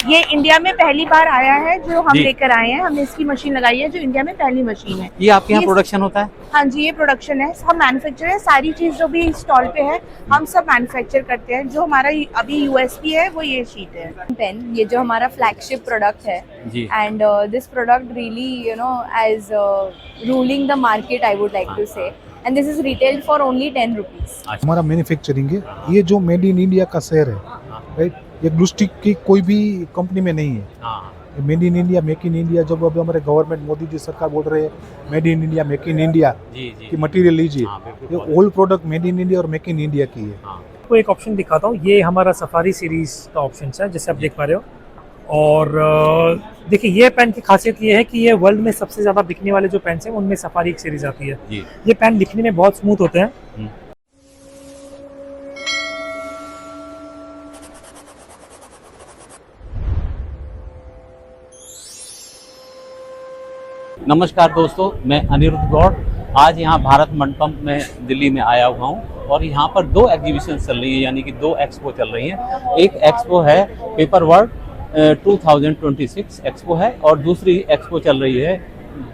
ये इंडिया में पहली बार आया है जो हम लेकर आए हैं। हमने इसकी मशीन लगाई है जो इंडिया में पहली मशीन है। ये आपके यहाँ प्रोडक्शन होता है? हाँ जी, ये प्रोडक्शन है। हम मैन्युफैक्चर है, सारी चीज जो भी स्टॉल पे है हम सब मैन्युफैक्चर करते हैं। जो हमारा अभी यूएसपी है वो ये शीट है। पेन, ये जो हमारा फ्लैगशिप प्रोडक्ट है and this product really as ruling the market I would like to say, and this is retailed for only 10 rupees. हमारा मैन्युफैक्चरिंग है, ये जो मेड इन इंडिया का शेयर है, राइट। ये ग्लू स्टिक की कोई भी कंपनी में नहीं है। Made in India, make in India, जब अभी हमारे गवर्नमेंट मोदी जी सरकार बोल रहे हैं made in India, make in India की मटेरियल लीजिए, ये all product made in India और मेक इन इंडिया की है। आपको एक ऑप्शन दिखाता हूँ, ये हमारा सफारी सीरीज का ऑप्शन है जैसे आप देख पा रहे हो। और देखिए ये पेन की खासियत ये है कि ये वर्ल्ड में सबसे ज़्यादा बिकने वाले जो पेन हैं उनमें सफारी एक सीरीज आती है। ये पेन लिखने में बहुत स्मूथ होते हैं। नमस्कार दोस्तों, मैं अनिरुद्ध गौड़ आज यहाँ भारत मंडपम में दिल्ली में आया हुआ हूँ और यहाँ पर दो एग्जीबिशन चल रही है, यानी कि दो एक्सपो चल रही हैं। एक एक्सपो है पेपर वर्ल्ड 2026 एक्सपो है और दूसरी एक्सपो चल रही है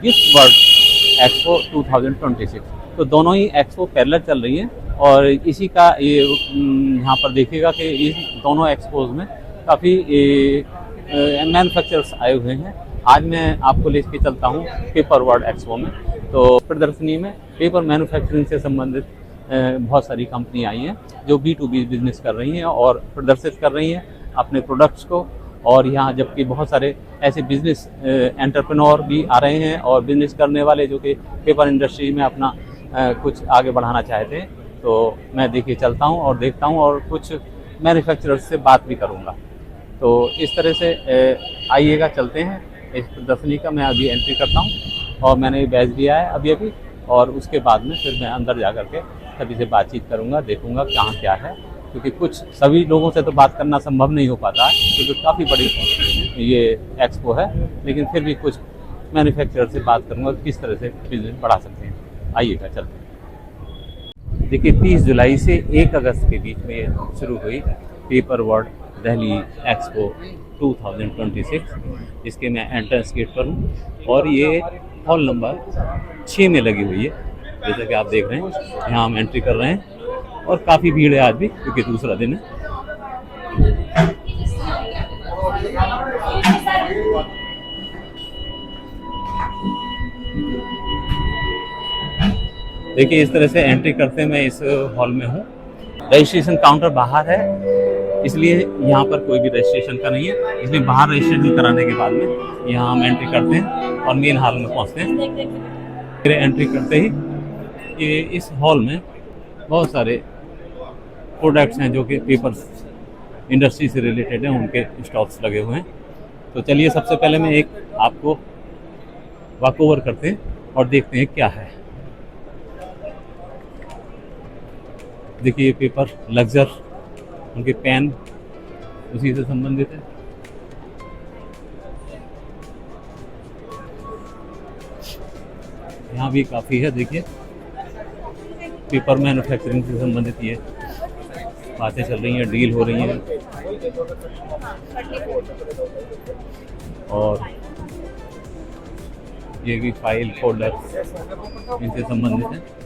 गिफ्ट वर्ल्ड एक्सपो 2026। तो दोनों ही एक्सपो पैरेलल चल रही हैं और इसी का ये यहाँ पर देखिएगा कि इन दोनों एक्सपोज में काफ़ी मैन्युफैक्चरर्स आए हुए हैं। आज मैं आपको लेके चलता हूँ पेपर वर्ल्ड एक्सपो में। तो प्रदर्शनी में पेपर मैन्युफैक्चरिंग से संबंधित बहुत सारी कंपनी आई हैं जो B2B बिजनेस कर रही हैं और प्रदर्शित कर रही हैं अपने प्रोडक्ट्स को। और यहाँ जबकि बहुत सारे ऐसे बिजनेस एंटरप्रेन्योर भी आ रहे हैं और बिजनेस करने वाले जो कि पेपर इंडस्ट्री में अपना कुछ आगे बढ़ाना चाहते हैं। तो मैं देखिए चलता हूँ और देखता हूँ और कुछ मैन्युफैक्चरर्स से बात भी करूँगा। तो इस तरह से आइएगा, चलते हैं इस प्रदर्शनी का। मैं अभी एंट्री करता हूँ और मैंने बैच लिया है अभी और उसके बाद में फिर मैं अंदर जा कर के सभी से बातचीत करूँगा, देखूँगा कहाँ क्या है, क्योंकि कुछ सभी लोगों से तो बात करना संभव नहीं हो पाता है क्योंकि काफ़ी बड़ी ये एक्सपो है। लेकिन फिर भी कुछ मैन्युफैक्चरर से बात करूँगा किस तरह से बिजनेस बढ़ा सकते हैं। आइएगा, चलते हैं। देखिए 30 जुलाई से 1 अगस्त के बीच में ये शुरू हुई पेपर वर्ल्ड दिल्ली एक्सपो 2026। इसके मैं एंट्रेंस गेट पर हूँ और ये हॉल नंबर 6 में लगी हुई है। जैसा कि आप देख रहे हैं यहाँ हम एंट्री कर रहे हैं और काफ़ी भीड़ है आज भी क्योंकि दूसरा दिन है। देखिए इस तरह से एंट्री करते मैं इस हॉल में हूँ। रजिस्ट्रेशन काउंटर बाहर है, इसलिए यहाँ पर कोई भी रजिस्ट्रेशन का नहीं है, इसलिए बाहर रजिस्ट्रेशन कराने के बाद में यहाँ हम एंट्री करते हैं और मेन हॉल में पहुँचते हैं। फिर एंट्री करते ही ये इस हॉल में बहुत सारे प्रोडक्ट्स हैं जो कि पेपर इंडस्ट्री से रिलेटेड हैं, उनके स्टॉक्स लगे हुए हैं। तो चलिए सबसे पहले मैं एक आपको वॉक ओवर करते हैं और देखते हैं क्या है। देखिए ये पेपर लग्जर, उनके पेन उसी से संबंधित है। यहाँ भी काफ़ी है, देखिए पेपर मैन्युफैक्चरिंग से संबंधित ये बातें चल रही हैं, डील हो रही हैं और ये भी फाइल फोल्डर इनसे संबंधित है।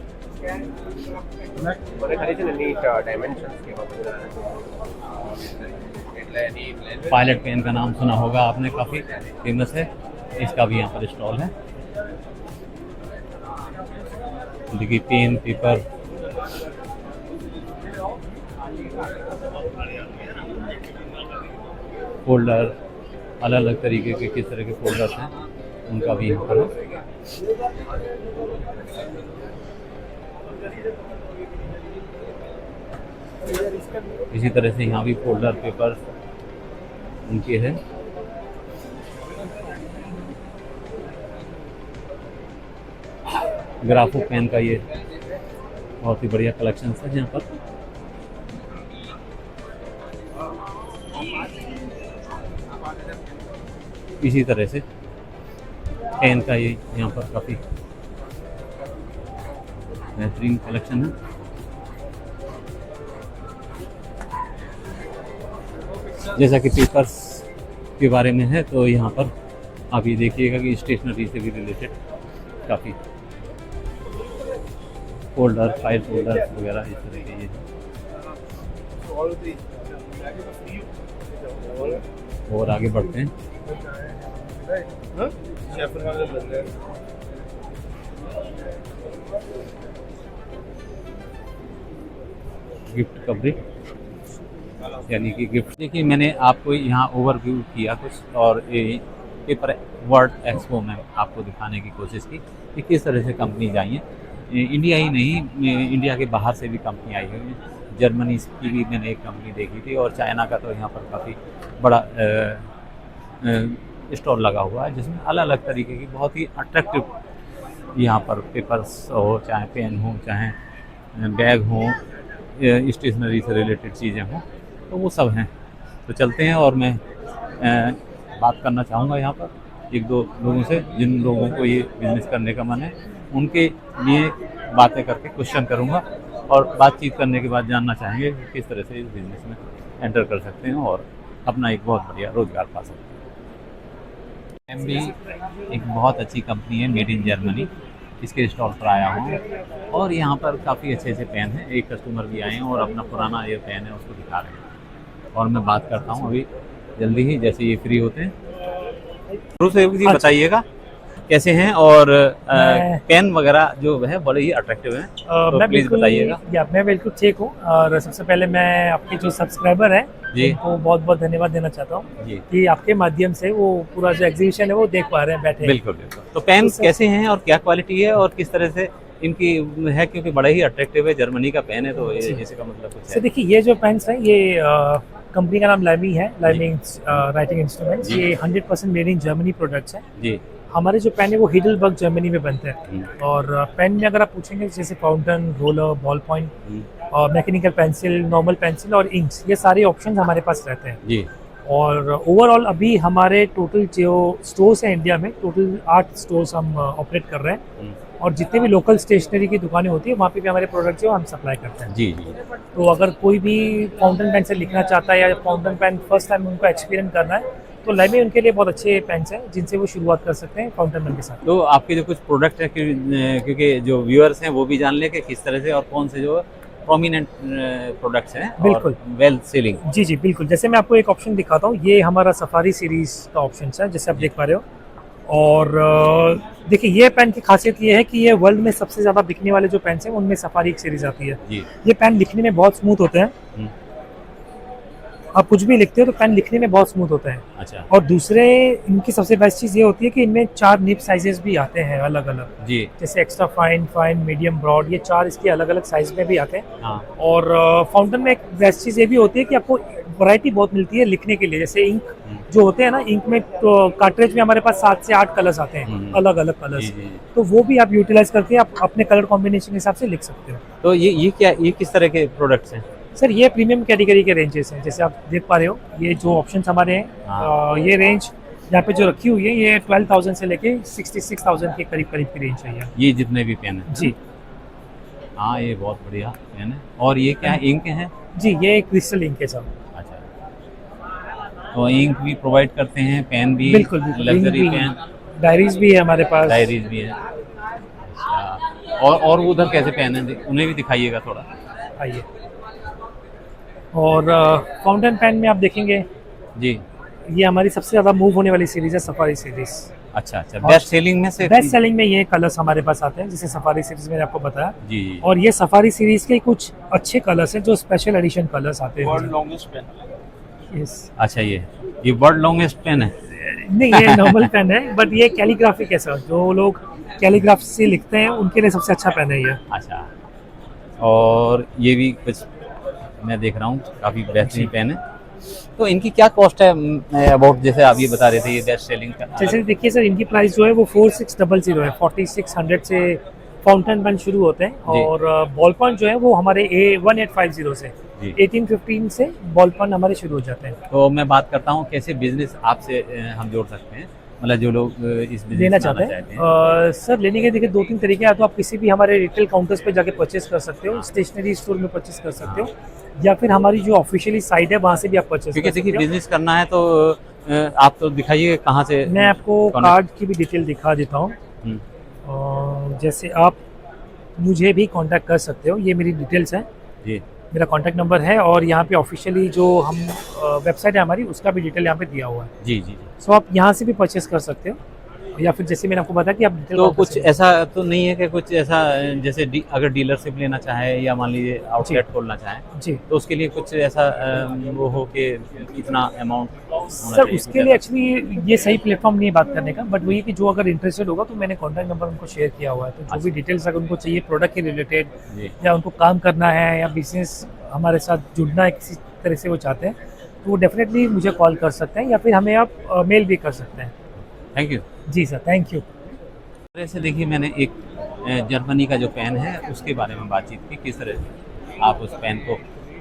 पायलट पेन का नाम सुना होगा आपने, काफ़ी फेमस है। इसका भी यहाँ पर स्टॉल है। देखिए पेन, पेपर, फोल्डर, अलग अलग तरीके के किस तरह के फोल्डर्स हैं उनका भी यहाँ पर है। इसी तरह से यहाँ भी फोल्डर, पेपर उनके हैं। ग्राफो पेन का ये बहुत ही बढ़िया कलेक्शन है यहाँ पर। इसी तरह से पेन का ये यहाँ पर काफ़ी बेहतरीन कलेक्शन है। जैसा कि पेपर्स के बारे में है। तो यहाँ पर आप ये देखिएगा कि स्टेशनरी से भी रिलेटेड काफ़ी फोल्डर, फाइल फोल्डर वगैरह इस तरह के ये। और आगे बढ़ते हैं। गिफ्ट कवरेज यानी कि गिफ्ट। देखिए मैंने आपको यहाँ ओवरव्यू किया कुछ, और पेपर वर्ल्ड एक्सपो में आपको दिखाने की कोशिश की कि किस तरह से कंपनीज आई हैं। इंडिया ही नहीं, इंडिया के बाहर से भी कंपनी आई हुई हैं। जर्मनी की भी मैंने एक कंपनी देखी थी, और चाइना का तो यहाँ पर काफ़ी बड़ा स्टॉल लगा हुआ है, जिसमें अलग अलग तरीके की बहुत ही अट्रैक्टिव यहाँ पर पेपर्स हो, चाहे पेन हो, चाहे बैग हो, स्टेशनरी से रिलेटेड चीज़ें हों, तो वो सब हैं। तो चलते हैं और मैं बात करना चाहूँगा यहाँ पर एक दो लोगों से, जिन लोगों को ये बिज़नेस करने का मन है, उनके लिए बातें करके क्वेश्चन करूँगा, और बातचीत करने के बाद जानना चाहेंगे कि किस तरह से इस बिज़नेस में एंटर कर सकते हैं और अपना एक बहुत बढ़िया रोज़गार पा सकते हैं। एमबी एक बहुत अच्छी कंपनी है, मेड इन जर्मनी। इसके स्टॉल पर आया हूँ, और यहाँ पर काफ़ी अच्छे अच्छे पेन हैं। एक कस्टमर भी आए हैं और अपना पुराना ये पेन है उसको दिखा रहे हैं, और मैं बात करता हूँ अभी जल्दी ही, जैसे ये फ्री होते हैं। शुरू से जी बताइएगा कैसे हैं, और पेन वगैरह जो है बड़े ही अट्रैक्टिव हैं, तो मैं प्लीज़ बताइएगा। मैं बिल्कुल ठीक हूँ, और सबसे पहले मैं आपके जो सब्सक्राइबर हैं जी, उनको बहुत बहुत धन्यवाद देना चाहता हूँ जी, कि आपके माध्यम से वो पूरा जो एग्जीबिशन है वो देख पा रहे हैं बैठे। बिल्कुल बिल्कुल। तो पेन कैसे हैं और क्या क्वालिटी है और किस तरह से इनकी है, क्योंकि बड़ा ही अट्रैक्टिव है, जर्मनी का पेन है, तो इसी का मतलब कुछ है। देखिए ये जो पेन्स हैं, ये कंपनी का नाम लाइमी है, लाइमी राइटिंग इंस्ट्रूमेंट्स। ये 100% मेड इन जर्मनी प्रोडक्ट्स हैं जी। हमारे जो पेन है वो हिडलबर्ग जर्मनी में बनते हैं, और पेन में अगर आप पूछेंगे जैसे फाउंटेन, रोलर, बॉल पॉइंट, और मैकेनिकल पेंसिल, नॉर्मल पेंसिल और इंक्स, ये सारे ऑप्शंस हमारे पास रहते हैं जी। और ओवरऑल अभी हमारे टोटल जो स्टोर्स हैं इंडिया में, टोटल 8 स्टोर्स हम ऑपरेट कर रहे हैं, और जितने भी लोकल स्टेशनरी की दुकानें होती है वहाँ पे भी हमारे प्रोडक्ट जो हम सप्लाई करते हैं जी जी। तो अगर कोई भी फाउंटेन पेन से लिखना चाहता है, या फाउंटेन पेन फर्स्ट टाइम उनको एक्सपीरियंस करना है, तो लाइमी उनके लिए बहुत अच्छे पेन्स हैं जिनसे वो शुरुआत कर सकते हैं फाउंटेन पेन के साथ। तो आपके जो कुछ प्रोडक्ट है, क्योंकि जो व्यूअर्स हैं वो भी जान ले कि किस तरह से और कौन से जो प्रोमिनेंट प्रोडक्ट्स हैं, बिल्कुल वेल सेलिंग। जी जी बिल्कुल। जैसे मैं आपको एक ऑप्शन दिखाता हूँ, ये हमारा सफारी सीरीज का ऑप्शन है, जैसे आप देख पा रहे हो। और देखिए ये पेन की खासियत ये है कि ये वर्ल्ड में सबसे ज़्यादा बिकने वाले जो पेन हैं उनमें सफारी एक सीरीज आती है जी। ये पेन लिखने में बहुत स्मूथ होते हैं, आप कुछ भी लिखते हो तो पेन लिखने में बहुत स्मूथ होता है। अच्छा। और दूसरे इनकी सबसे बेस्ट चीज़ ये होती है कि इनमें 4 निब साइजेस भी आते हैं अलग अलग जी। जैसे extra fine, fine, medium, broad, ये 4 इसके अलग अलग साइज में भी आते हैं। हाँ। और फाउंटेन में एक बेस्ट चीज़ ये भी होती है कि आपको वैरायटी बहुत मिलती है लिखने के लिए। जैसे इंक जो होते हैं ना, इंक में तो कार्ट्रिज में हमारे पास 7 से 8 कलर्स आते हैं, अलग अलग कलर्स, तो वो भी आप यूटिलाइज करके आप अपने कलर कॉम्बिनेशन के हिसाब से लिख सकते हो। तो ये किस तरह के प्रोडक्ट्स हैं? सर ये प्रीमियम कैटेगरी के रेंजेस हैं, जैसे आप देख पा रहे हो। ये जो ऑप्शंस हमारे हैं, ये रेंज यहाँ पे जो रखी हुई है, ये 12,000 से लेके 66,000 के करीब करीब की रेंज है ये जितने भी पेन है जी। हाँ, ये बहुत बढ़िया पेन है। और ये क्या इंक है जी? ये क्रिस्टल इंक है सर। अच्छा, तो इंक भी प्रोवाइड करते हैं, पेन भी? बिल्कुल, लग्जरी पेन, डायरीज भी है हमारे पास। डायरीज भी है। और उधर कैसे पेन है, उन्हें भी दिखाइएगा थोड़ा। आइए। और फाउंटेन पेन में आप देखेंगे जी, ये हमारी सबसे ज़्यादा मूव होने वाली सीरीज है, सफारी सीरीज। अच्छा अच्छा। बेस्ट सेलिंग में से? बेस्ट सेलिंग में ये कलर्स हमारे पास आते हैं, जैसे सफारी सीरीज मैंने आपको बताया जी। और ये सफारी सीरीज के कुछ अच्छे कलर्स हैं जो स्पेशल एडिशन कलर्स आते हैं। World longest pen. यस। अच्छा, ये वर्ल्ड लॉन्गेस्ट पेन है? नहीं, ये नॉर्मल पेन है, बट ये कैलीग्राफिक है सर। जो लोग कैलीग्राफी से लिखते हैं उनके लिए सबसे अच्छा पेन है ये। अच्छा। और ये भी कुछ मैं देख रहा हूँ, काफ़ी बेहतरीन पेन है। तो इनकी क्या कॉस्ट है अबाउट, जैसे आप ये बता रहे थे ये बेस्ट सेलिंग का? जैसे देखिए सर, इनकी प्राइस जो है वो 4600 है। 4600 से फाउंटेन पेन शुरू होते हैं, और बॉल पॉइंट जो है वो हमारे 1850 से 1815 से बॉल पॉइंट हमारे शुरू हो जाते हैं। तो मैं बात करता हूँ कैसे बिजनेस आपसे हम जोड़ सकते हैं, मतलब जो लोग इस बिजनेस लेना चाहते हैं। सर लेने के देखिए 2-3 तरीके हैं। तो आप किसी भी हमारे रिटेल काउंटर्स पे जाके परचेस कर सकते हो, स्टेशनरी स्टोर में परचेस कर सकते हो, या फिर हमारी जो ऑफिशियली साइट है वहाँ से भी आप परचेस कर सकते हो। क्योंकि बिजनेस करना है तो आप तो दिखाइए कहाँ से। मैं आपको कौन- कार्ड की भी डिटेल दिखा देता हूँ। जैसे आप मुझे भी कांटेक्ट कर सकते हो, ये मेरी डिटेल्स हैं, जी मेरा कांटेक्ट नंबर है, और यहाँ पे ऑफिशियली जो हम वेबसाइट है हमारी, उसका भी डिटेल यहाँ पे दिया हुआ है। जी जी जी। सो आप यहाँ से भी परचेस कर सकते हो, या फिर जैसे मैंने आपको बताया कि आप डिटेल तो कुछ ऐसा तो नहीं है कि कुछ ऐसा जैसे अगर डीलरशिप लेना चाहे या मान लीजिए आउटलेट खोलना चाहे जी तो उसके लिए कुछ ऐसा वो हो कि कितना अमाउंट सर, उसके लिए एक्चुअली ये सही प्लेटफॉर्म नहीं है बात करने का, बट वही कि जो अगर इंटरेस्टेड होगा तो मैंने कॉन्टैक्ट नंबर उनको शेयर किया हुआ है, तो जो भी डिटेल्स अगर उनको चाहिए प्रोडक्ट के रिलेटेड, जी या उनको काम करना है या बिजनेस हमारे साथ जुड़ना है किसी तरह से वो चाहते हैं, तो वो डेफिनेटली मुझे कॉल कर सकते हैं, या फिर हमें आप मेल भी कर सकते हैं। Thank you. जी सर, थैंक यू। ऐसे देखिए मैंने एक जर्मनी का जो पेन है उसके बारे में बातचीत की, किस तरह से आप उस पेन को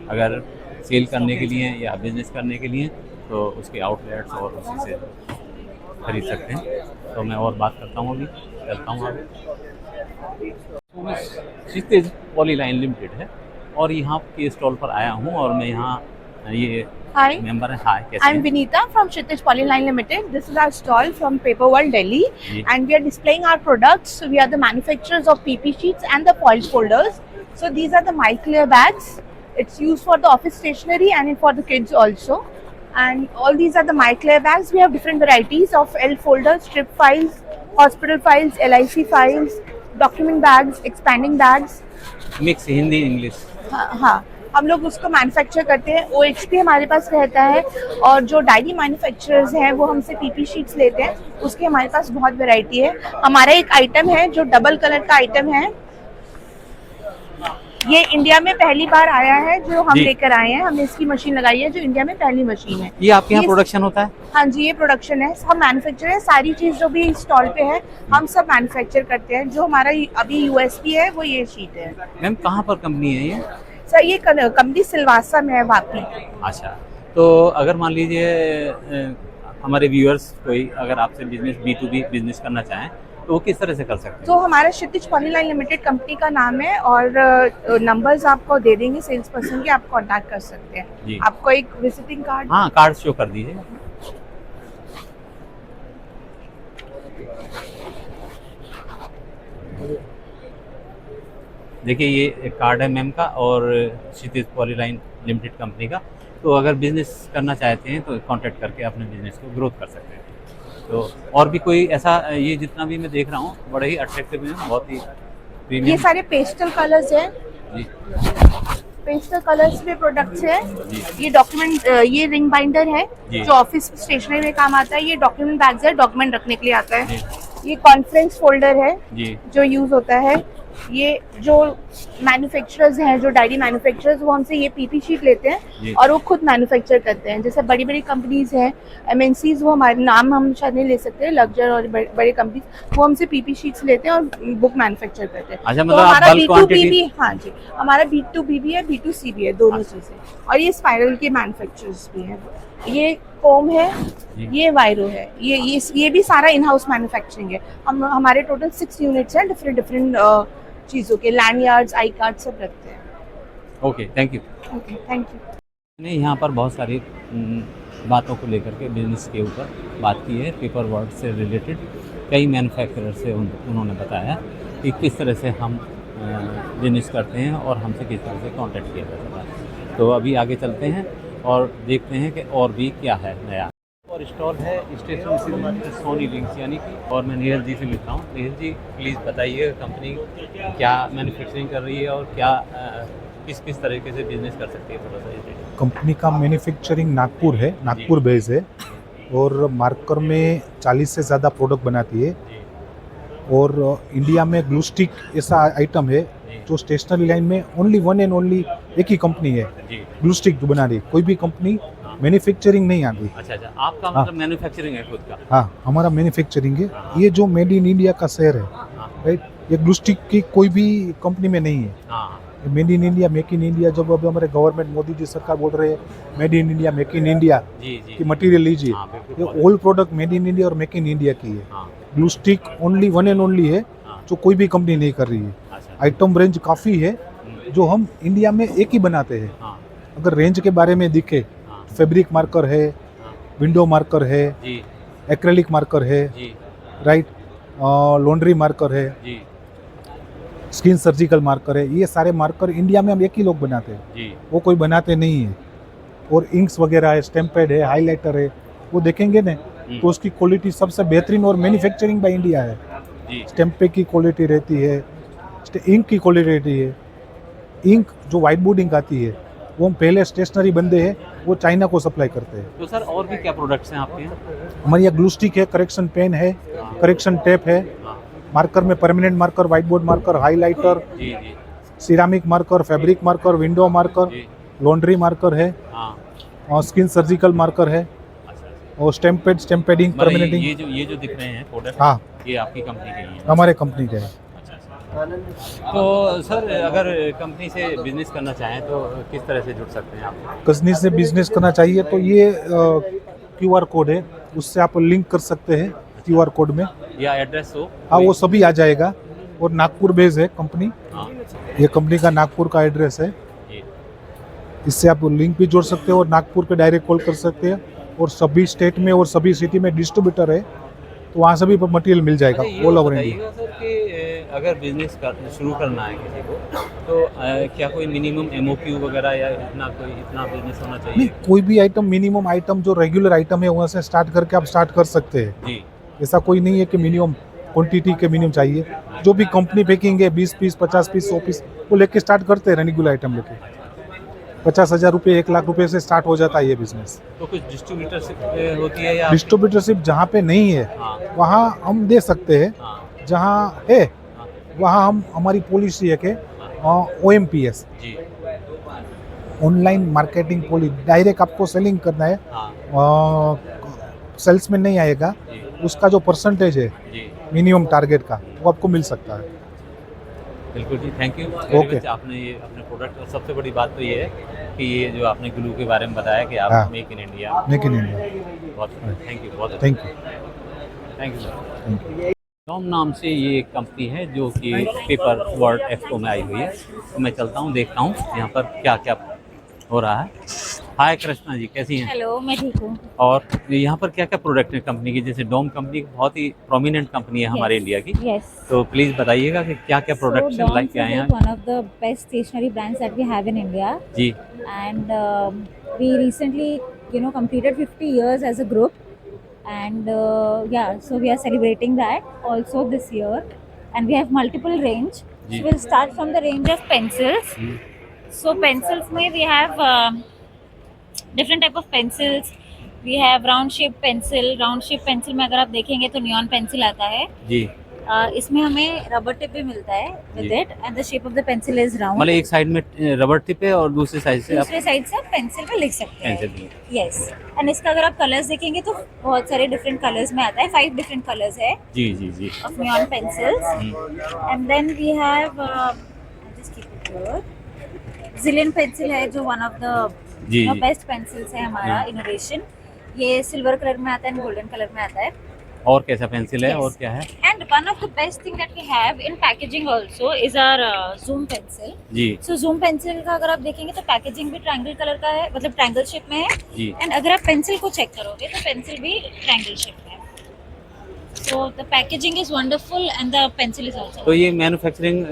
अगर सेल करने के लिए या बिजनेस करने के लिए तो उसके आउटलेट्स और उसी से खरीद सकते हैं। तो मैं और बात करता हूँ, अभी चलता हूँ आगे। क्षितिज पॉलीलाइन लिमिटेड है और यहाँ के स्टॉल पर आया हूँ और मैं यहाँ ये Hi, मेंबर है। हाय, कैसे I'm हैं? Vinita from Kshitij Polyline Limited. This is our stall from Paper World, Delhi, जी and we are displaying our products. So we are the manufacturers of PP sheets and the foil folders. So these are the MyClear bags. It's used for the office stationery and for the kids also. And all these are the MyClear bags. We have different varieties of L folders, strip files, hospital files, LIC files, document bags, expanding bags. Mix Hindi English. हाँ, हम लोग उसको manufacture करते हैं। OHP हमारे पास रहता है, और जो डायरी मैन्युफैक्चरर्स हैं वो हमसे PP शीट्स लेते हैं, उसकी हमारे पास बहुत वैरायटी है। हमारा एक आइटम है जो डबल कलर का आइटम है, ये इंडिया में पहली बार आया है, जो हम जी। लेकर आए हैं। हमने इसकी मशीन लगाई है, जो इंडिया में पहली मशीन है। ये आपके यहाँ ये- प्रोडक्शन होता है? हाँ जी, ये प्रोडक्शन है, हम मैन्युफैक्चर है। सारी चीज़ जो भी स्टॉल पे है हम सब मैन्युफैक्चर करते हैं। जो हमारा अभी USP है वो ये शीट है। मैम कहाँ पर कंपनी है ये? सर, ये कंपनी सिलवासा में है, वापी। अच्छा, तो अगर मान लीजिए हमारे व्यूअर्स कोई अगर आपसे बिजनेस B2B बिजनेस करना चाहें तो वो किस तरह से कर सकते हैं? तो हमारा क्षितिज पॉलीलाइन लिमिटेड कंपनी का नाम है, और नंबर्स आपको दे देंगे सेल्स पर्सन के, आप कांटेक्ट कर सकते हैं। जी। आपको एक विजिटिंग कार्ड। हाँ, कार्ड शो कर दीजिए। देखिए ये एक कार्ड है मैम का और क्षितिज पॉलीलाइन लिमिटेड कंपनी का। तो अगर बिजनेस करना चाहते हैं तो कांटेक्ट करके अपने बिजनेस को ग्रोथ कर सकते हैं। तो और भी कोई ऐसा, ये जितना भी मैं देख रहा हूँ बड़े ही अट्रैक्टिव है, बहुत ही ये प्रीमियम। सारे पेस्टल कलर्स हैं, जी पेस्टल कलर्स में प्रोडक्ट्स हैं। जी ये डॉक्यूमेंट, ये रिंग बाइंडर है जी। जो ऑफिस स्टेशनरी में काम आता है। ये डॉक्यूमेंट बैग्स है, डॉक्यूमेंट रखने के लिए आता है। जी ये कॉन्फ्रेंस फोल्डर है जी जो यूज होता है। ये जो मैन्युफैक्चरर्स हैं, जो डायरी मैन्युफैक्चरर्स, वो हमसे ये PP शीट लेते जी। हैं और वो खुद मैन्युफैक्चर करते हैं। जैसे बड़ी बड़ी कंपनीज हैं, MNCs, वो हमारे नाम हम शायद नहीं ले सकते, लग्जर और बड़े कंपनीज, वो हमसे PP शीट्स लेते हैं और बुक मैन्युफैक्चर करते हैं। अच्छा, तो मतलब आप हमारा bulk B2B quantity- भी, हाँ जी, हमारा B2B भी है, B2C भी है, दोनों चीजें। और ये स्पाइरल के मैन्युफैक्चरर्स भी हैं। ये कोम है, जी। ये वायरो है, ये भी सारा इन हाउस मैन्युफैक्चरिंग है। हमारे टोटल 6 यूनिट्स हैं, डिफरेंट चीज़ों के, लैंडयार्ड्स, आई कार्ड सब रखते हैं। Okay, thank you. Okay, thank you. मैंने यहाँ पर बहुत सारी बातों को लेकर के बिजनेस के ऊपर बात की है। पेपर वर्ड से रिलेटेड कई मैन्युफैक्चरर से उन्होंने बताया कि किस तरह से हम बिजनेस करते हैं और हमसे किस तरह से कांटेक्ट किया जा सकता है। तो अभी आगे चलते हैं और देखते हैं कि और भी क्या है नया। और स्टॉल है स्टेशन सोनी लिंक्स यानी कि, और मैं नीरज जी से मिलता हूँ। नीरज जी प्लीज़ बताइए कंपनी क्या मैन्युफैक्चरिंग कर रही है और क्या किस तरीके से बिजनेस कर सकती है, थोड़ा सा ये। कंपनी का मैन्युफैक्चरिंग नागपुर है, नागपुर बेस है, और मार्कर में 40 से ज़्यादा प्रोडक्ट बनाती है। और इंडिया में ग्लू स्टिक ऐसा आइटम है जो स्टेशनरी लाइन में ओनली वन एंड ओनली एक ही कंपनी है जी। ग्लू स्टिक जो बना रही है। कोई भी कंपनी मैन्युफैक्चरिंग नहीं आती। अच्छा, आपका हाँ। मतलब मैन्युफैक्चरिंग है खुद का? हाँ, हमारा मैन्युफैक्चरिंग है। हाँ। ये जो मेड इन इंडिया का शेयर है, हाँ राइट, ये ग्लू स्टिक की कोई भी कंपनी में नहीं है। हाँ made in India, make in India, जब अभी हमारे गवर्नमेंट मोदी जी सरकार बोल रहे हैं made in India, make in India जी जी। की मटेरियल लीजिए, हाँ, ये बिल्कुल। All product made in India और मेक इन इंडिया की है। हाँ glue stick only one and only है हाँ। जो कोई भी कंपनी नहीं कर रही है। अच्छा। आइटम रेंज काफ़ी है जो हम इंडिया में एक ही बनाते हैं। हाँ अगर रेंज के बारे में दिखे, हाँ फैब्रिक मार्कर है, हाँ। विंडो मार्कर है, जी एक्रेलिक मार्कर है, जी राइट, लॉन्ड्री मार्कर है, जी स्किन सर्जिकल मार्कर है। ये सारे मार्कर इंडिया में हम एक ही लोग बनाते हैं, जी वो कोई बनाते नहीं है। और इंक्स वगैरह है, स्टैम्प पैड है, हाईलाइटर है, वो देखेंगे ना तो उसकी क्वालिटी सबसे बेहतरीन और मैन्युफैक्चरिंग बाय इंडिया है। जी स्टैम्प पैड की क्वालिटी रहती है, इंक की क्वालिटी रहती है। इंक जो व्हाइट बोर्ड इंक आती है वो हम पहले स्टेशनरी बंदे हैं वो चाइना को सप्लाई करते हैं। तो सर और भी क्या प्रोडक्ट्स हैं आपके यहाँ? हमारे यहाँ ग्लू स्टिक है, करेक्शन पेन है, करेक्शन टेप है, हाँ, मार्कर में permanent marker, white board marker, highlighter, जी जी ceramic marker, fabric marker, window marker, जी लॉन्ड्री मार्कर है, हाँ और स्किन सर्जिकल मार्कर है, अच्छा। और स्टैम्प पैडिंग मतलब परमानेंट इंक। ये जो दिख रहे हैं प्रोडक्ट, हाँ, ये आपकी कंपनी के ही हैं? हमारे कंपनी के है। अच्छा अच्छा। तो सर अगर कंपनी से बिजनेस करना चाहें तो किस तरह से जुड़ सकते हैं आप? कंपनी से बिजनेस करना चाहिए तो ये QR कोड है, उससे आप लिंक कर सकते हैं QR कोड में। या एड्रेस हो? हाँ, वो सभी आ जाएगा। और नागपुर बेस है कंपनी, हाँ ये कंपनी का नागपुर का एड्रेस है। जी इससे आप लिंक भी जोड़ सकते हो और नागपुर पे डायरेक्ट कॉल कर सकते हैं। और सभी स्टेट में और सभी सिटी में डिस्ट्रीब्यूटर है, तो वहाँ से भी मटेरियल मिल जाएगा अच्छा, ये ऑल ओवर इंडिया। बताइएगा सर कि अगर बिजनेस शुरू करना है किसी को तो क्या कोई मिनिमम MOQ वगैरह या इतना बिजनेस होना नहीं, चाहिए? कोई भी आइटम, मिनिमम आइटम जो रेगुलर आइटम है वहाँ से स्टार्ट करके आप स्टार्ट कर सकते हैं। जी ऐसा कोई नहीं है कि मिनिमम क्वांटिटी के मिनिमम चाहिए। जो भी कंपनी पैकिंग है 20 पीस, 50 पीस, 100 पीस, वो लेके स्टार्ट करते हैं। रेगुलर आइटम लेके 50,000 रुपये, 1 लाख रुपए से स्टार्ट हो जाता है ये बिजनेस। तो कुछ डिस्ट्रीब्यूटरशिप होती है या? डिस्ट्रीब्यूटरशिप जहाँ पे नहीं है हाँ वहाँ हम दे सकते हैं, हाँ जहाँ है हाँ वहाँ हम, हमारी पॉलिसी है कि OMPS, जी ऑनलाइन मार्केटिंग पॉलिसी, डायरेक्ट आपको सेलिंग करना है, हाँ सेल्समैन नहीं आएगा, जी उसका जो परसेंटेज है जी मिनिमम टारगेट का वो आपको मिल सकता है। बिल्कुल जी, थैंक यू ओके। आपने ये अपने प्रोडक्ट, और सबसे बड़ी बात तो ये है कि ये जो आपने ग्लू के बारे में बताया कि आप हाँ। Make in India, make in India. बहुत थैंक यू, बहुत thank you. Thank you sir. Thank you. Dom नाम से ये एक कंपनी है जो कि पेपर वर्ल्ड एक्सपो में आई हुई है। तो मैं चलता हूँ, देखता हूँ यहाँ पर क्या क्या हो रहा है। हाय कृष्णा जी, कैसी हैं? हेलो, मैं ठीक हूँ। और यहाँ पर क्या क्या प्रोडक्ट है कंपनी की? जैसे डोम कंपनी बहुत ही प्रोमिनेंट कंपनी है हमारे इंडिया की, Yes. तो प्लीज़ बताइएगा कि क्या क्या प्रोडक्ट्स So, लाइक Dom's के आए is हैं? one of the best stationery brands that we have in India, ji and we recently, completed 50 years as a group, and yeah, so we are celebrating that also this year, and we have multiple range. Ji. So we'll start from the range of pencils. Ji So pencils में we have different type of pencils. We have round shape pencil. Round shape pencil में अगर आप देखेंगे तो neon pencil आता है। जी, इसमें हमें रबर टिप भी मिलता है with ji. it, and the shape of the pencil is round. मतलब एक साइड में रबर टिप है और दूसरी साइड से आप दूसरे साइड से आप पेंसिल पे लिख सकते हैं। पेंसिल में। यस, एंड इसका अगर आप कलर्स देखेंगे तो बहुत सारे डिफरेंट कलर्स में आता है। 5 डिफरेंट कलर्स है जी जी जी। of neon pencils. And then we have just keep it here. Zillion pencil है जो one of the जी, जी। बेस्ट पेंसिल्स है हमारा इनोवेशन। ये सिल्वर कलर में आता है एंड गोल्डन कलर में आता है। और कैसा पेंसिल है Yes. और क्या है? And one of the best thing that we have in packaging also is our zoom pencil. Ji So zoom pencil का अगर आप देखेंगे तो पैकेजिंग भी ट्रायंगल कलर का है, मतलब ट्रायंगल शेप में है। जी एंड अगर आप पेंसिल को चेक करोगे तो पेंसिल भी ट्रायंगल शेप में है। So the packaging is wonderful and the pencil is also. तो ये मैन्युफैक्चरिंग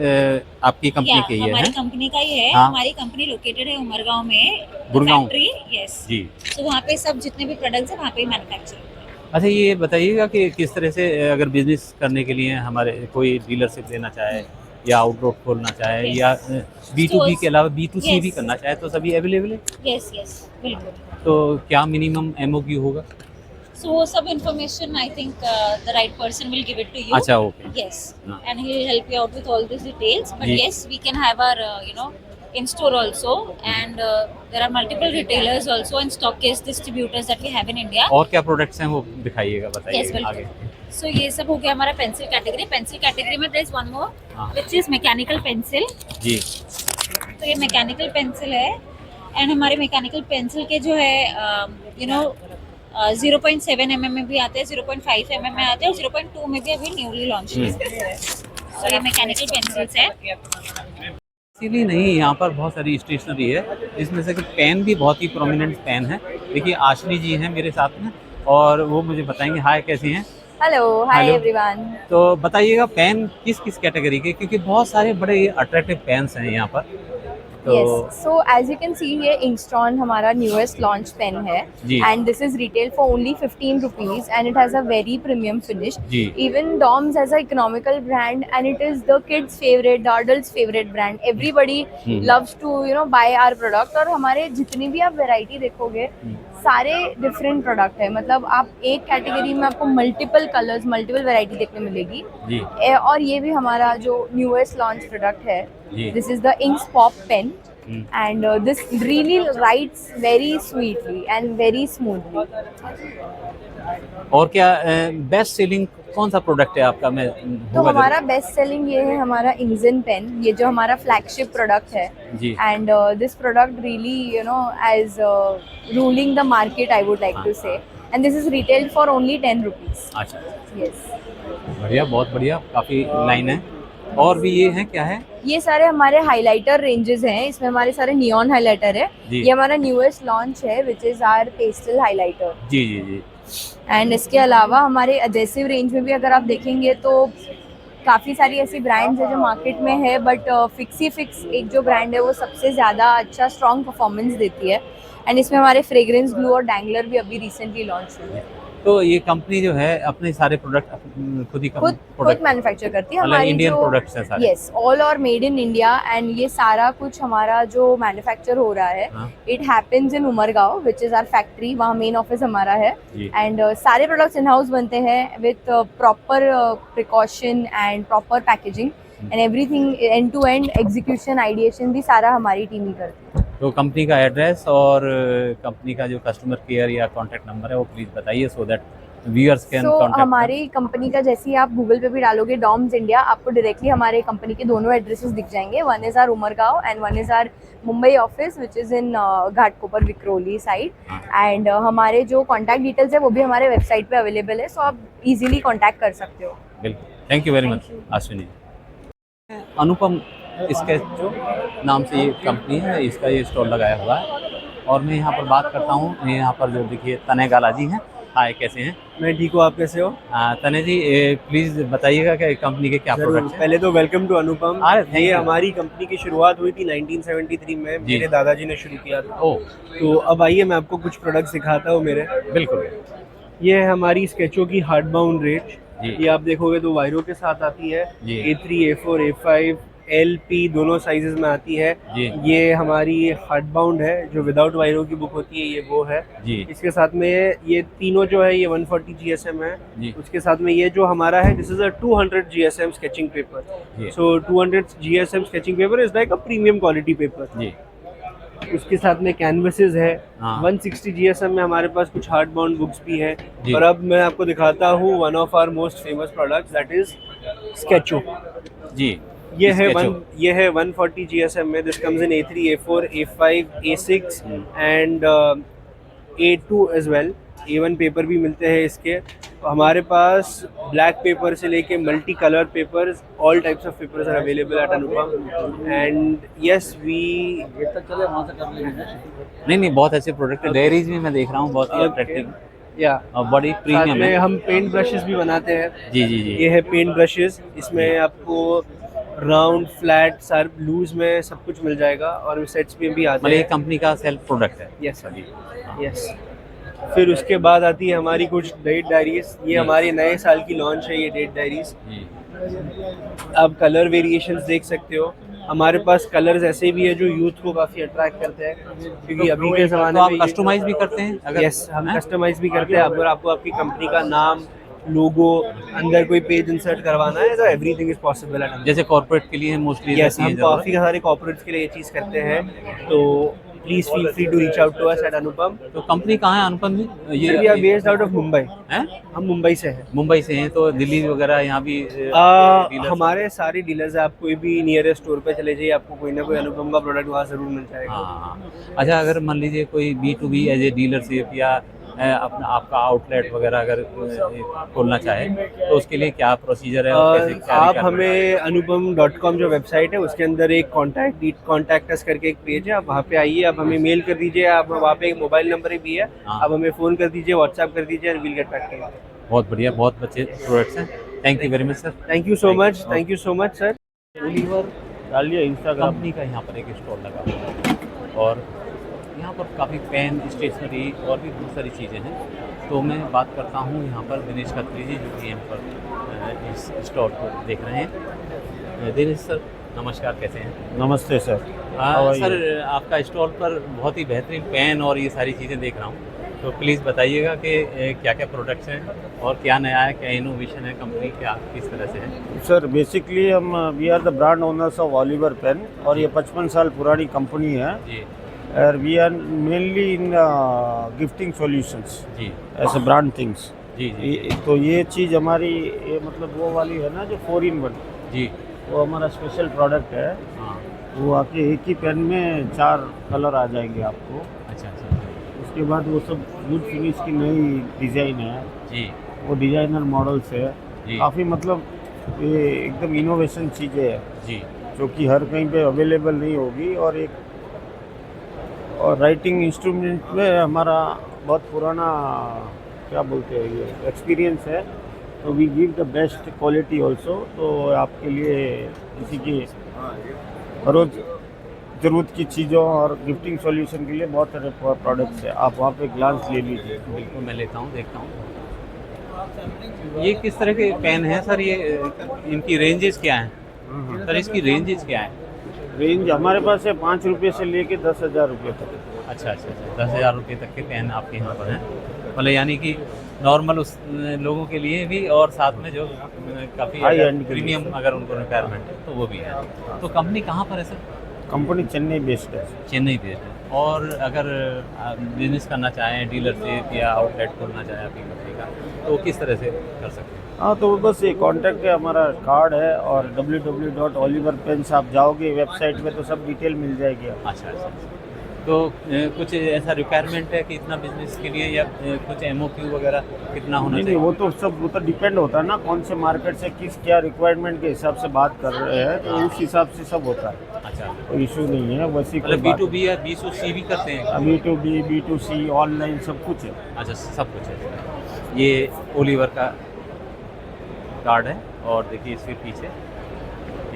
आपकी कंपनी की ही हमारी है? कंपनी का ही है। हाँ। हमारी कंपनी लोकेटेड है उमरगांव में, गुड़गांव। फैक्ट्री। यस, जी। तो वहाँ पे सब जितने भी प्रोडक्ट्स है वहाँ पे ही मैन्युफैक्चर होते हैं। अच्छा, ये बताइएगा कि किस तरह से अगर बिजनेस करने के लिए हमारे कोई डीलरशिप लेना चाहे या आउटलेट खोलना चाहे Yes. या B2B के अलावा B2C भी Yes. करना चाहे तो सभी अवेलेबल है? यस यस, बिल्कुल। तो क्या मिनिमम MOQ होगा? So वो सब information I think the right person will give it to you. अच्छा, ओके। Yes, हाँ। and he will help you out with all these details. But जी। yes, we can have our in store also, and there are multiple retailers also and stockist distributors that we have in India. और क्या products हैं वो दिखाइएगा, Yes, बताइए आगे। बिल्कुल। So ये सब हो गया हमारा पेंसिल कैटेगरी। पेंसिल कैटेगरी में there is one more हाँ। which is mechanical pencil. जी तो ये मैकेनिकल पेंसिल है, एंड हमारे मैकेनिकल पेंसिल के जो है 0.7 mm में भी आते हैं, 0.5 mm में आते हैं और 0.2 में भी अभी न्यूली लॉन्च है। तो ये मैकेनिकल पेंसिल्स है। एक्चुअली नहीं, यहाँ पर बहुत सारी स्टेशनरी है, जिसमें से कि पेन भी बहुत ही प्रोमिनेंट पेन है। देखिए आशनी जी हैं मेरे साथ में और वो मुझे बताएंगे। हाय, कैसी हैं? Hello, hi hello. एवरीवन। तो बताइएगा पेन किस किस कैटेगरी के, क्योंकि बहुत सारे बड़े अट्रैक्टिव पेन्स हैं यहाँ पर। तो yes, so as you can see ये इंस्टॉन हमारा न्यूएस्ट लॉन्च पेन है जी। And this is retail for only 15 rupees and it has a very premium finish. जी। Even Doms as a economical brand and it is the kids favourite, the adults favourite brand. Everybody loves to buy our product. और हमारे जितनी भी आप variety देखोगे सारे different product है, मतलब आप एक कैटेगरी में आपको मल्टीपल कलर्स, मल्टीपल वेराइटी देखने मिलेगी जी। और ये भी हमारा जो न्यूएस्ट लॉन्च प्रोडक्ट है, जी। This is the inks pop pen and this really writes very sweetly and very smoothly. और क्या बेस्ट सेलिंग कौन सा प्रोडक्ट है आपका? मैं तो होगा हमारा बेस्ट सेलिंग ये है हमारा इंजन पेन, ये जो हमारा फ्लैगशिप प्रोडक्ट है जी। And this product really as ruling the market I would like to say and this is retail for only 10 rupees. अच्छा, यस, बढ़िया, बहुत बढ़िया, काफ़ी लाइन है। और भी ये है, क्या है? ये सारे हमारे हाइलाइटर रेंजेस हैं, इसमें हमारे सारे नियॉन हाइलाइटर है। जी। ये हमारा न्यूएस्ट लॉन्च है which is our pastel highlighter. जी जी जी। एंड इसके अलावा हमारे एडेसिव रेंज में भी अगर आप देखेंगे तो काफ़ी सारी ऐसी ब्रांड्स है जो मार्केट में है, बट फिक्सी फिक्स एक जो ब्रांड है वो सबसे ज़्यादा अच्छा स्ट्रॉन्ग परफॉर्मेंस देती है। एंड इसमें हमारे फ्रेग्रेंस ग्लू और डैंगलर भी अभी रिसेंटली लॉन्च हुए हैं। तो ये कंपनी जो है अपने सारे प्रोडक्ट खुद ही खुद मैन्युफैक्चर करती है। मतलब हमारी इंडियन जो प्रोडक्ट्स हैं सारे? Yes, all are made in India and ये सारा कुछ हमारा जो मैन्युफैक्चर हो रहा है हाँ। It happens in Umargaon which is our factory, वहाँ मेन ऑफिस हमारा है। जी। एंड सारे प्रोडक्ट्स इन हाउस बनते हैं with proper precaution and proper packaging and everything end to end execution ideation भी सारा हमारी टीम ही करती है। तो कंपनी का एड्रेस और कंपनी का जो कस्टमर केयर या कॉन्टैक्ट नंबर है वो प्लीज़ बताइए, so that viewers can contact. हमारी कंपनी का जैसे ही आप गूगल पे भी डालोगे डॉम्स इंडिया, आपको डायरेक्टली हमारे कंपनी के दोनों एड्रेसेस दिख जाएंगे। One is our Umargaon and one is our Mumbai office which is in Ghatkopar Vikhroli side. And हमारे जो कॉन्टैक्ट डिटेल्स है वो भी हमारे वेबसाइट पे अवेलेबल है, सो आप इजीली कॉन्टैक्ट कर सकते हो। बिल्कुल, thank you very much Ashwini. Anupam sketch नाम से ये कंपनी है, इसका ये स्टॉल लगाया हुआ है और मैं यहाँ पर बात करता हूँ। यहाँ पर जो देखिए तने गाला जी हैं। हाय, कैसे हैं? मैं ठीक हूँ, आप कैसे हो? तने जी प्लीज़ बताइएगा कि कंपनी के क्या जरूर। प्रोडक्ट्स हैं। पहले तो वेलकम टू अनुपम। अरे, thank ये you। हमारी कंपनी की शुरुआत हुई थी 1973 में, जी। मेरे दादाजी ने शुरू किया था। ओह, तो अब आइए मैं आपको कुछ प्रोडक्ट्स दिखाता हूँ मेरे। बिल्कुल ये है हमारी स्केचो की हार्ड बाउंड रेंज। जी। ये आप देखोगे तो वायरो के साथ आती है। जी। A3, A4, A5, LP दोनों साइजेस में आती है। जी। ये हमारी हार्ड बाउंड है, जो विदाउट वायरो की बुक होती है, ये वो है। जी। इसके साथ में ये तीनों जो है ये 140 GSM है। जी। उसके साथ में ये जो हमारा है this is a 200 GSM sketching paper. जी। So 200 GSM sketching paper is like a premium quality paper. जी। उसके साथ में कैनवसेस है। हाँ। 160 GSM में हमारे पास कुछ हार्ड बाउंड बुक्स भी है। जी। और अब मैं आपको दिखाता हूँ one of our most famous products, that is Sketcho. जी। ये है Sketcho। ये है 140 GSM में। This comes in A3, A4, A5, A6 and A2 as well. A1 paper भी मिलते हैं इसके। हमारे पास ब्लैक पेपर से लेके multi colour papers, all types of papers are available at Anupam. And yes we नहीं, बहुत अच्छे प्रोडक्ट है। डेयरीज में मैं देख रहा हूँ, बहुत ही अट्रैक्टिव या और बड़ी साथ प्रीमियम में है। हम पेंट ब्रशेस भी बनाते हैं। जी जी जी। ये है पेंट ब्रशेस। इसमें आपको राउंड, फ्लैट, शार्प, लूज में सब कुछ मिल जाएगा और सेट्स में भी आते मतलब ये हैं। कंपनी का सेल्फ प्रोडक्ट है। Yes yes. फिर उसके बाद आती है हमारी कुछ डेट डायरीज। ये हमारे नए साल की लॉन्च है, ये डेट डायरीज। जी। आप कलर वेरिएशंस देख सकते हो। हमारे पास कलर्स ऐसे भी है जो यूथ को काफ़ी अट्रैक्ट करते हैं, क्योंकि अभी के तो ज़माने आप में कस्टमाइज भी करते हैं? अगर यस, हम हैं? कस्टमाइज भी करते हैं। अगर आपको आपकी कंपनी का नाम, लोगो, अंदर कोई पेज इंसर्ट करवाना है तो एवरीथिंग इज पॉसिबल एट। जैसे कॉर्पोरेट के लिए मोस्टली यस, हम काफ़ी सारे कॉर्पोरेट्स के लिए ये चीज़ करते हैं, तो please feel free to reach out to us at Anupam. तो कंपनी कहाँ है Anupam ji? We are based out of Mumbai. हैं? हम मुंबई से हैं। मुंबई से हैं, तो दिल्ली वगैरह यहाँ भी dealers- हमारे सारे डीलर्स हैं। आप कोई भी नियरेस्ट स्टोर पे चले जाइए, आपको कोई ना कोई अनुपम का प्रोडक्ट वहाँ जरूर मिल जाएगा। हाँ। अच्छा, अगर मान लीजिए कोई B2B एज ए डीलरशिप या अपना आपका आउटलेट वगैरह अगर खोलना चाहे तो उसके लिए क्या प्रोसीजर है और कैसे क्या आप requirement है? हमें anupam.com जो वेबसाइट है उसके अंदर एक कॉन्टैक्ट अस करके एक पेज है, आप वहाँ पे आइए, आप हमें मेल कर दीजिए, आप वहाँ पे एक मोबाइल नंबर भी है, हाँ। आप हमें फ़ोन कर दीजिए, व्हाट्सएप कर दीजिए, will get back to you. बहुत बढ़िया, बहुत अच्छे प्रोडक्ट्स हैं। Thank you very much sir. Thank you so much, thank you so much sir. ओलिवर डालिए इंस्टाग्राम कंपनी का यहाँ पर एक स्टॉल लगा हुआ है और यहाँ पर काफ़ी पेन, स्टेशनरी और भी बहुत सारी चीज़ें हैं। तो मैं बात करता हूँ यहाँ पर दिनेश खत्री जी, जो कि यहाँ पर इस स्टॉल को देख रहे हैं। दिनेश सर नमस्कार, कैसे हैं? नमस्ते सर। सर आपका स्टॉल पर बहुत ही बेहतरीन पेन और ये सारी चीज़ें देख रहा हूँ, तो प्लीज़ बताइएगा कि क्या क्या प्रोडक्ट्स हैं और क्या नया है, क्या इनोवेशन है कंपनी, क्या किस तरह से है? सर बेसिकली हम we are the brand owners of Oliver pen और ये 55 साल पुरानी कंपनी है जी और we are mainly in gifting solutions जी ऐसे ब्रांड थिंग्स। जी जी तो ये चीज़ हमारी ये मतलब वो वाली है ना जो 4-in-1, जी। वो हमारा स्पेशल प्रोडक्ट है। हाँ, वो आके एक ही पेन में 4 कलर आ जाएंगे आपको। अच्छा अच्छा उसके बाद वो सब वुड फिनिश की नई डिज़ाइन है, जी वो डिज़ाइनर मॉडल्स है। जी काफ़ी मतलब ये एकदम इनोवेशन चीज़ें है जी जो कि हर कहीं पे अवेलेबल नहीं होगी। और राइटिंग इंस्ट्रूमेंट में हमारा बहुत पुराना क्या बोलते हैं ये एक्सपीरियंस है, तो we give the best quality also. तो आपके लिए किसी की रोज़ ज़रूरत की चीज़ों और गिफ्टिंग सॉल्यूशन के लिए बहुत सारे प्रोडक्ट्स हैं, आप वहाँ पे ग्लांस ले लीजिए। बिल्कुल मैं लेता हूँ, देखता हूँ। ये किस तरह के पेन हैं सर? ये इनकी रेंजेस क्या हैं सर? इसकी रेंजेस क्या है? रेंज हमारे पास है 5 रुपये से लेके 10,000 रुपये तक। अच्छा अच्छा अच्छा, 10,000 रुपये तक के पेन आपके यहाँ पर हैं, मतलब यानी कि नॉर्मल उस लोगों के लिए भी और साथ में जो काफ़ी High end के लिए। प्रीमियम अगर उनको रिक्वायरमेंट है तो वो भी है। तो कंपनी कहाँ पर है सर? कंपनी चेन्नई बेस्ड है। चेन्नई बेस्ड है। और अगर बिजनेस करना चाहें, डीलरशिप या आउटलेट खोलना चाहें आपकी कंपनी का, तो किस तरह से कर सकते हैं? हाँ, तो बस ये कॉन्टैक्ट है, हमारा कार्ड है और www.oliverpens आप जाओगे वेबसाइट में तो सब डिटेल मिल जाएगी आपको। अच्छा अच्छा अच्छा। तो कुछ ऐसा रिक्वायरमेंट है कि इतना बिजनेस के लिए या कुछ MOQ वगैरह कितना होना नहीं चाहिए? वो तो डिपेंड होता है ना कौन से मार्केट से किस क्या रिक्वायरमेंट के हिसाब से बात कर रहे हैं, तो उस हिसाब से सब होता है, अच्छा, कोई इशू नहीं है वैसी कोई मतलब बात B2B या B2C भी करते हैं? B2B B2C ऑनलाइन सब कुछ है। अच्छा, सब कुछ है। ये ओलिवर का कार्ड है और देखिए इसके पीछे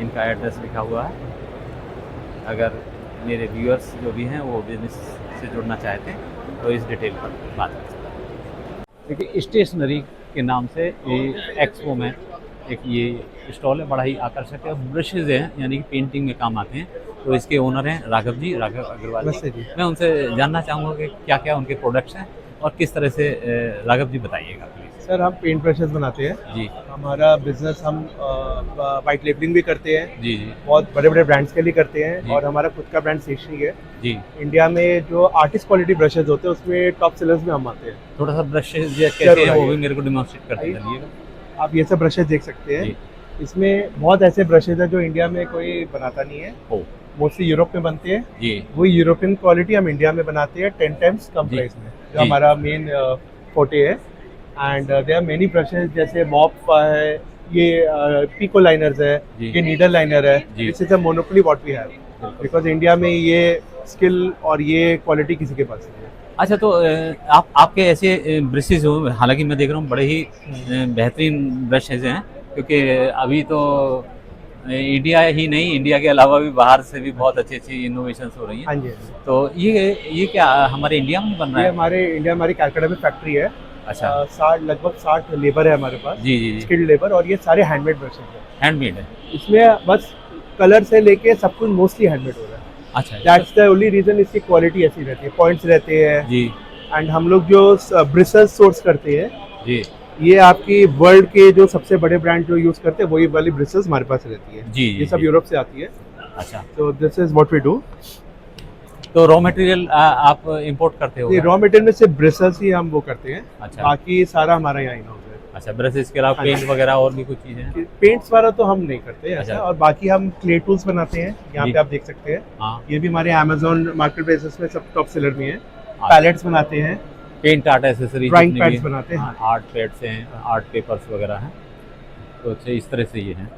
इनका एड्रेस लिखा हुआ है। अगर मेरे व्यूअर्स जो भी हैं वो बिजनेस से जुड़ना चाहते हैं तो इस डिटेल पर बात कर सकते हैं। देखिए स्टेशनरी के नाम से ये एक्सपो में एक ये स्टॉल है, बड़ा ही आकर्षक है। ब्रशेज हैं यानी कि पेंटिंग में काम आते हैं, तो इसके ओनर हैं राघव जी, राघव अग्रवाल जी। मैं उनसे जानना चाहूँगा कि क्या क्या उनके प्रोडक्ट्स हैं और किस तरह से। राघव जी बताइएगा प्लीज़। सर हम पेंट ब्रशेस बनाते हैं जी हमारा बिजनेस, हम वाइट लेबलिंग भी करते हैं, जी जी बहुत बड़े बड़े ब्रांड्स के लिए करते जी। हैं और हमारा खुद का ब्रांड स्टेशनरी है। जी। इंडिया में जो आर्टिस्ट क्वालिटी ब्रशेस होते हैं उसमें टॉप सेलर्स में हम आते हैं। थोड़ा सा ब्रशेज कैसे जरूर हैं वो आइए। भी मेरे को डिमॉन्स्ट्रेट करते चलिएगा। आप ये सब ब्रशेस देख सकते हैं। जी। इसमें बहुत ऐसे ब्रशेज हैं जो इंडिया में कोई बनाता नहीं है, ओ मोस्टली यूरोप में बनते हैं। जी वही यूरोपियन क्वालिटी हम इंडिया में बनाते हैं 10 टाइम्स कम जी। प्राइस में, जो जी। हमारा मेन फोटे है। And there are many brushes जैसे मॉप है, ये पिको लाइनर्स है, जी। ये नीडल लाइनर है। जी। This is a monopoly what we have, because India में ये स्किल और ये क्वालिटी किसी के पास नहीं है। अच्छा, तो आपके ऐसे ब्रशेज हो, हालांकि मैं देख रहा हूँ बड़े ही बेहतरीन ब्रशेज हैं, क्योंकि अभी तो इंडिया ही नहीं, इंडिया के अलावा भी बाहर से भी बहुत अच्छी अच्छी इनोवेशन हो रही हैं। हाँ जी, तो ये क्या हमारे इंडिया में बन रहा ये है? हमारे इंडिया हमारी कैलकाटा में फैक्ट्री है। अच्छा, 60 लगभग 60 लेबर है हमारे पास, जी जी जी, स्किल्ड लेबर, और ये सारे हैंडमेड ब्रशेज हैं। हैंडमेड है। इसमें बस कलर से लेके सब कुछ मोस्टली हैंडमेड हो रहा है। अच्छा दैट्स द ओनली रीजन इसकी क्वालिटी ऐसी रहती है, पॉइंट्स रहते हैं। जी एंड हम लोग जो ब्रिसेस सोर्स करते हैं, जी ये आपकी वर्ल्ड के जो सबसे बड़े ब्रांड जो यूज करते हैं वही वाली ब्रिसेस हमारे पास रहती है। जी ये सब यूरोप से आती है। अच्छा, तो this is what we do. तो रॉ मटेरियल आप इंपोर्ट करते हो? ये रॉ मटेरियल में सिर्फ ब्रिसेस ही हम वो करते हैं, अच्छा बाकी सारा हमारा यहाँ इन हाउस है। अच्छा, ब्रशेज के अलावा हाँ पेंट जी। वगैरह और भी कुछ चीज़ें हैं? पेंट्स वाला तो हम नहीं करते ऐसा। अच्छा। और बाकी हम क्ले टूल्स बनाते हैं, यहाँ जी। पे आप देख सकते हैं। हाँ, ये भी हमारे अमेजोन मार्केट प्लेसेस में सब टॉप सेलर में है। अच्छा। पैलेट्स बनाते हैं, paint art accessory drawing pads बनाते हैं। आर्ट पैड्स हैं, आर्ट पेपर्स वगैरह हैं। तो अच्छा इस तरह से ये हैं।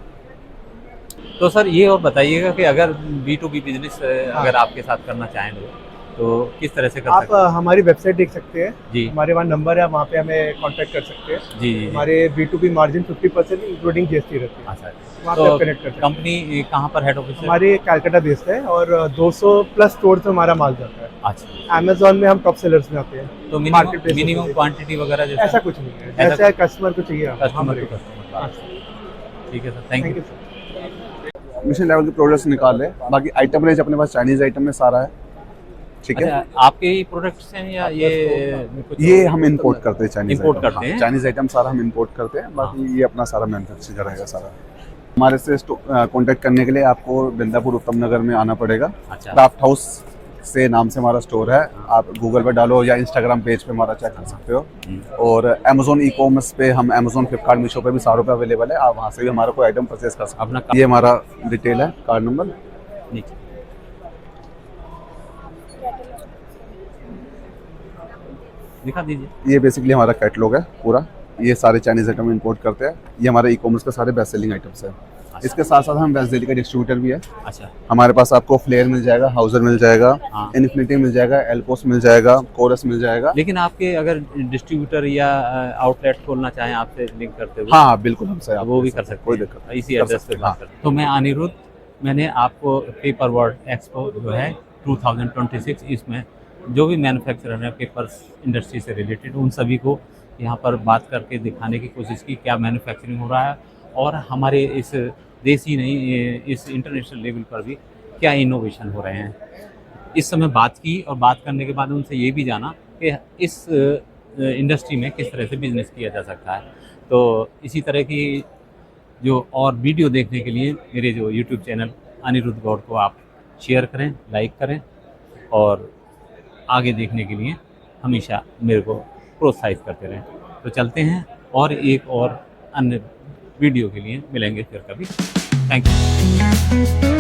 तो सर ये और बताइएगा कि अगर B2B बिजनेस अगर आपके साथ करना चाहें लोग तो किस तरह से कर आप सकते हैं? हमारी वेबसाइट देख सकते हैं, जी हमारे वहाँ नंबर है, वहाँ पे हमें कांटेक्ट कर सकते हैं। जी जी। हमारे B2B मार्जिन 50% इंक्लूडिंग GST रहती है, अच्छा, वहाँ पे आप कनेक्ट कर सकते हैं। कंपनी कहाँ पर हेड ऑफिस है? हमारे कैलकाटा बेस्ड है और 200 प्लस स्टोर्स में हमारा माल जाता है। अच्छा, अमेजोन में हम टॉप सेलर्स में आते हैं। तो Marketplace मिनिमम में क्वांटिटी वगैरह जैसा ऐसा कुछ नहीं है, ऐसा जैसे कस्टमर को चाहिए हम कस्टमर देंगे। To customer. हाँ, ठीक है sir, thank thank you. You sir. Mission level के प्रोडक्ट्स निकाल रहे हैं। बाकी आइटम रेंज अपने पास चाइनीज आइटम में सारा है, ठीक है। अच्छा, आपके ही प्रोडक्ट्स हैं या ये कुछ ये हम इंपोर्ट करते हैं, चाइनीज Import करते हैं? चाइनीज आइटम सारा हम इंपोर्ट करते हैं। बाकी ये अपना सारा मैन्युफैक्चर रहेगा सारा। हमारे से कांटेक्ट करने के लिए आपको बिंदापुर उत्तम नगर में आना पड़ेगा। अच्छा। क्राफ्ट हाउस से नाम से हमारा स्टोर है, आप गूगल पे डालो या इंस्टाग्राम पेज पे हमारा चेक कर सकते हो। और अमेजोन ई कॉमर्स पे हम अमेजोन, फ्लिपकार्ट, मीशो पे भी सारों पे अवेलेबल है। आप वहाँ से भी हमारा कोई आइटम परचेज कर सकते अपना हो। ये हमारा डिटेल है, कार्ड नंबर नीचे दिखा दीजिए। ये बेसिकली हमारा कैटलॉग है पूरा। ये सारे चाइनीज आइटम इंपोर्ट करते हैं। ये हमारे ई कॉमर्स के सारे बेस्ट सेलिंग आइटम्स हैं। इसके साथ साथ हम वेस्ट दिल्ली का डिस्ट्रीब्यूटर भी है। अच्छा, हमारे पास आपको फ्लेयर मिल जाएगा, हाउजर मिल जाएगा, हाँ। इन्फिनिटी मिल जाएगा, एल्कोस मिल जाएगा, कोरस मिल जाएगा। लेकिन आपके अगर डिस्ट्रीब्यूटर या आउटलेट खोलना चाहें आपसे लिंक करते हुए, हाँ बिल्कुल, हमसे वो भी कर सकते कोई हैं। दिक्कत इसी कर एड्रेस सकते पे हैं, बात हाँ। करते हैं। तो मैं अनिरुद्ध, मैंने आपको पेपर वर्ल्ड एक्सपो जो है 2026, इसमें जो भी मैन्युफैक्चरर है पेपर्स इंडस्ट्री से रिलेटेड, उन सभी को यहाँ पर बात करके दिखाने की कोशिश की क्या मैन्युफैक्चरिंग हो रहा है और हमारे इस देश ही नहीं, इस इंटरनेशनल लेवल पर भी क्या इनोवेशन हो रहे हैं। इस समय बात की और बात करने के बाद उनसे ये भी जाना कि इस इंडस्ट्री में किस तरह से बिजनेस किया जा सकता है। तो इसी तरह की जो और वीडियो देखने के लिए मेरे जो यूट्यूब चैनल अनिरुद्ध गौड़ को आप शेयर करें, लाइक करें और आगे देखने के लिए हमेशा मेरे को प्रोत्साहित करते रहें। तो चलते हैं और एक और अन्य वीडियो के लिए मिलेंगे फिर कभी। Thank you.